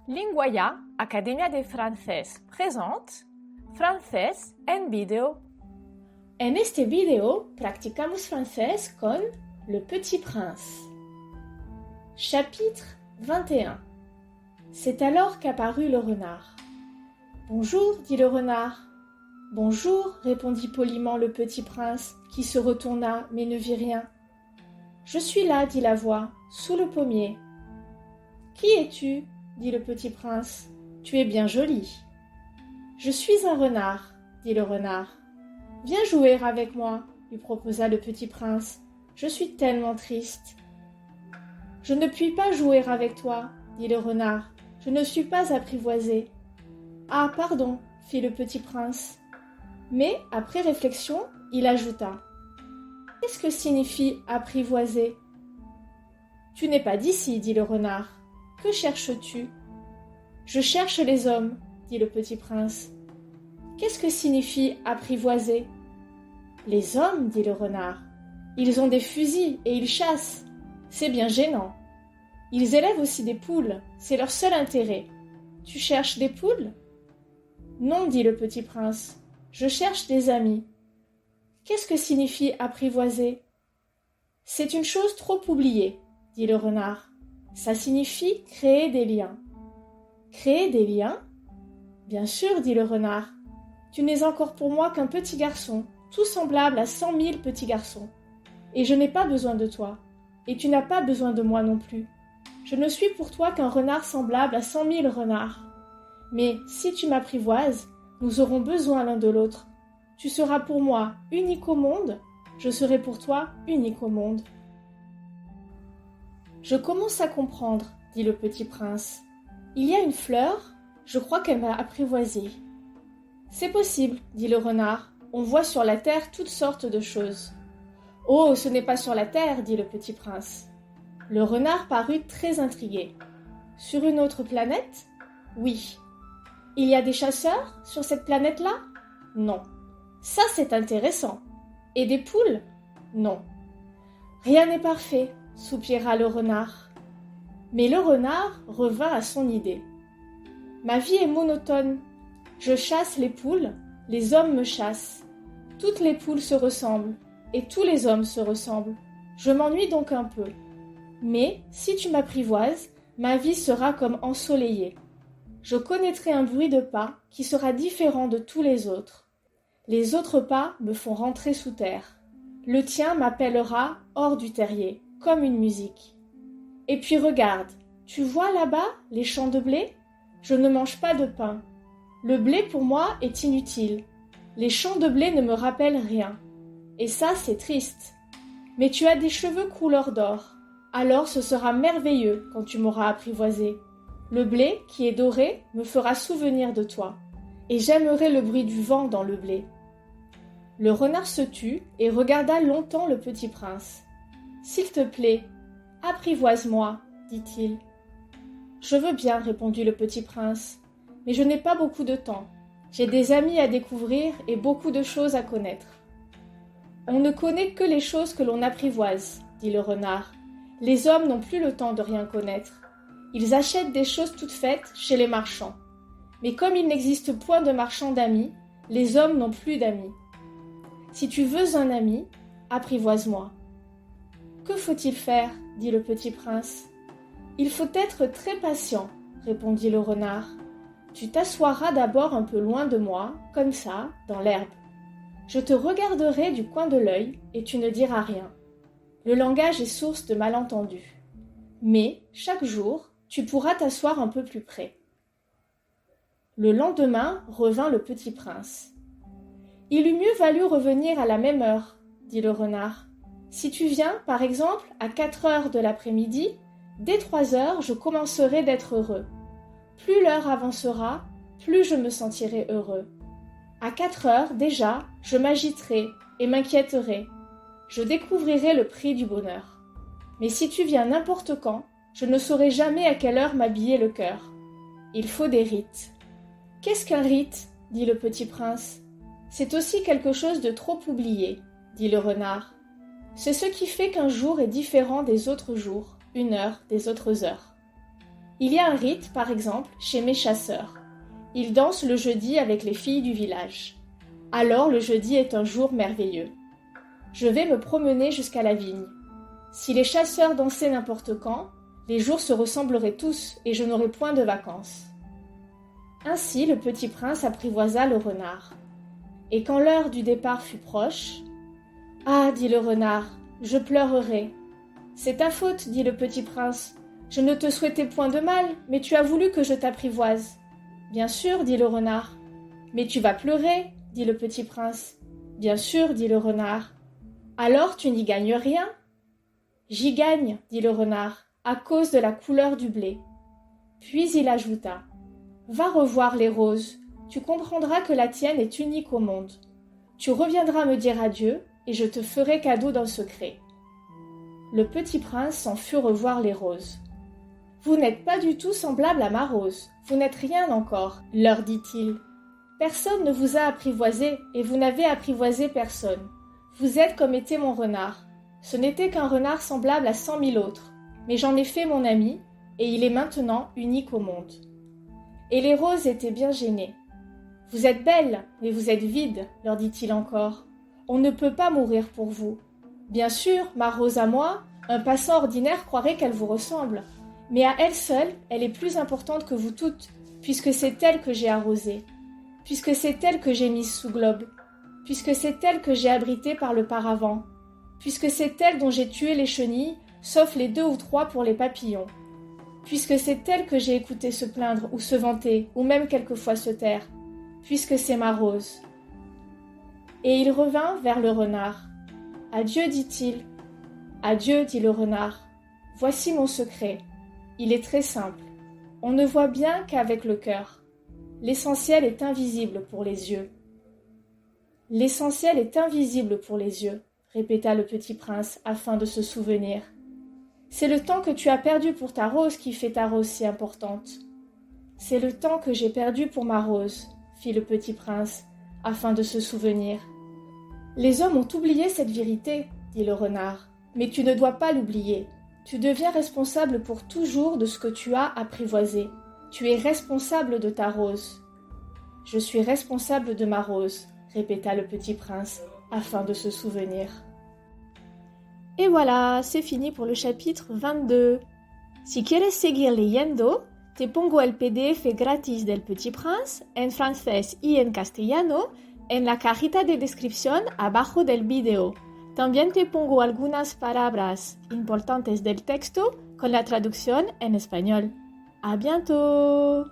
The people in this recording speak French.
Linguaya, Academia de Francés présente Francés en Video. En este video practicamos francés con Le Petit Prince. Chapitre 21. C'est alors qu'apparut le renard. « Bonjour, dit le renard. »« Bonjour, répondit poliment le petit prince, qui se retourna mais ne vit rien. »« Je suis là, dit la voix, sous le pommier. »« Qui es-tu » dit le petit prince. « Tu es bien joli. »« Je suis un renard, dit le renard. »« Viens jouer avec moi, lui proposa le petit prince. Je suis tellement triste. »« Je ne puis pas jouer avec toi, dit le renard. Je ne suis pas apprivoisé. »« Ah, pardon, fit le petit prince. » Mais, après réflexion, il ajouta. « Qu'est-ce que signifie apprivoiser ?»« Tu n'es pas d'ici, dit le renard. Que cherches-tu ?»« Je cherche les hommes, dit le petit prince. »« Qu'est-ce que signifie apprivoiser ?»« Les hommes, dit le renard. Ils ont des fusils et ils chassent. C'est bien gênant. Ils élèvent aussi des poules, c'est leur seul intérêt. Tu cherches des poules ? » « Non, dit le petit prince. Je cherche des amis. »« Qu'est-ce que signifie apprivoiser ?»« C'est une chose trop oubliée, dit le renard. Ça signifie créer des liens. »« Créer des liens ? Bien sûr, dit le renard. Tu n'es encore pour moi qu'un petit garçon, tout semblable à 100 000 petits garçons. Et je n'ai pas besoin de toi. Et tu n'as pas besoin de moi non plus. Je ne suis pour toi qu'un renard semblable à 100 000 renards. Mais si tu m'apprivoises, nous aurons besoin l'un de l'autre. Tu seras pour moi unique au monde, je serai pour toi unique au monde. Je commence à comprendre, dit le petit prince. Il y a une fleur, je crois qu'elle m'a apprivoisé. C'est possible, dit le renard. On voit sur la terre toutes sortes de choses. Oh, ce n'est pas sur la terre, dit le petit prince. Le renard parut très intrigué. Sur une autre planète ? Oui. Il y a des chasseurs sur cette planète-là ? Non. Ça, c'est intéressant. Et des poules ? Non. Rien n'est parfait, soupira le renard. Mais le renard revint à son idée. Ma vie est monotone. Je chasse les poules, les hommes me chassent. Toutes les poules se ressemblent, et tous les hommes se ressemblent. Je m'ennuie donc un peu. Mais, si tu m'apprivoises, ma vie sera comme ensoleillée. Je connaîtrai un bruit de pas qui sera différent de tous les autres. Les autres pas me font rentrer sous terre. Le tien m'appellera hors du terrier, comme une musique. Et puis regarde, tu vois là-bas les champs de blé ? Je ne mange pas de pain. Le blé pour moi est inutile. Les champs de blé ne me rappellent rien. Et ça, c'est triste. Mais tu as des cheveux couleur d'or. Alors ce sera merveilleux quand tu m'auras apprivoisé. Le blé, qui est doré, me fera souvenir de toi. Et j'aimerai le bruit du vent dans le blé. Le renard se tut et regarda longtemps le petit prince. « S'il te plaît, apprivoise-moi, dit-il. »« Je veux bien, répondit le petit prince, mais je n'ai pas beaucoup de temps. J'ai des amis à découvrir et beaucoup de choses à connaître. »« On ne connaît que les choses que l'on apprivoise, dit le renard. Les hommes n'ont plus le temps de rien connaître. Ils achètent des choses toutes faites chez les marchands. Mais comme il n'existe point de marchands d'amis, les hommes n'ont plus d'amis. Si tu veux un ami, apprivoise-moi. »« Que faut-il faire ?» dit le petit prince. « Il faut être très patient, répondit le renard. Tu t'assoiras d'abord un peu loin de moi, comme ça, dans l'herbe. Je te regarderai du coin de l'œil et tu ne diras rien. Le langage est source de malentendus. Mais, chaque jour, tu pourras t'asseoir un peu plus près. » Le lendemain revint le petit prince. « Il eût mieux valu revenir à la même heure, dit le renard. Si tu viens, par exemple, à 4 heures de l'après-midi, dès 3 heures, je commencerai d'être heureux. Plus l'heure avancera, plus je me sentirai heureux. À 4 heures, déjà, je m'agiterai et m'inquiéterai. Je découvrirai le prix du bonheur. Mais si tu viens n'importe quand, je ne saurai jamais à quelle heure m'habiller le cœur. Il faut des rites. »« Qu'est-ce qu'un rite ? dit le petit prince. »« C'est aussi quelque chose de trop oublié, dit le renard. C'est ce qui fait qu'un jour est différent des autres jours, une heure des autres heures. » Il y a un rite, par exemple, chez mes chasseurs. Ils dansent le jeudi avec les filles du village. Alors le jeudi est un jour merveilleux. Je vais me promener jusqu'à la vigne. Si les chasseurs dansaient n'importe quand, les jours se ressembleraient tous et je n'aurais point de vacances. Ainsi le petit prince apprivoisa le renard. Et quand l'heure du départ fut proche, « Ah, dit le renard, je pleurerai. »« C'est ta faute, dit le petit prince. Je ne te souhaitais point de mal, mais tu as voulu que je t'apprivoise. »« Bien sûr, dit le renard. »« Mais tu vas pleurer, dit le petit prince. »« Bien sûr, dit le renard. »« Alors tu n'y gagnes rien ?»« J'y gagne, dit le renard, à cause de la couleur du blé. » Puis il ajouta, « Va revoir les roses, tu comprendras que la tienne est unique au monde. Tu reviendras me dire adieu, et je te ferai cadeau d'un secret. » Le petit prince s'en fut revoir les roses. « Vous n'êtes pas du tout semblable à ma rose, vous n'êtes rien encore, leur dit-il. Personne ne vous a apprivoisé, et vous n'avez apprivoisé personne. Vous êtes comme était mon renard. Ce n'était qu'un renard semblable à 100 000 autres, mais j'en ai fait mon ami, et il est maintenant unique au monde. » Et les roses étaient bien gênées. « Vous êtes belle, mais vous êtes vide, leur dit-il encore. On ne peut pas mourir pour vous. Bien sûr, ma rose à moi, un passant ordinaire croirait qu'elle vous ressemble, mais à elle seule, elle est plus importante que vous toutes, puisque c'est elle que j'ai arrosée, puisque c'est elle que j'ai mise sous globe, puisque c'est elle que j'ai abritée par le paravent, puisque c'est elle dont j'ai tué les chenilles, sauf les 2 ou 3 pour les papillons, puisque c'est elle que j'ai écouté se plaindre ou se vanter, ou même quelquefois se taire, puisque c'est ma rose. » Et il revint vers le renard. « Adieu, dit-il. »« Adieu, dit le renard. Voici mon secret. Il est très simple. On ne voit bien qu'avec le cœur. L'essentiel est invisible pour les yeux. »« L'essentiel est invisible pour les yeux, » répéta le petit prince afin de se souvenir. « C'est le temps que tu as perdu pour ta rose qui fait ta rose si importante. »« C'est le temps que j'ai perdu pour ma rose, » fit le petit prince, afin de se souvenir. « Les hommes ont oublié cette vérité, » dit le renard, « mais tu ne dois pas l'oublier. Tu deviens responsable pour toujours de ce que tu as apprivoisé. Tu es responsable de ta rose. »« Je suis responsable de ma rose, » répéta le petit prince, afin de se souvenir. Et voilà, c'est fini pour le chapitre 22. Si quieres seguir leyendo, te pongo el PDF gratis del Petit Prince en francés y en castellano en la cajita de descripción abajo del video. También te pongo algunas palabras importantes del texto con la traducción en español. ¡A bientôt!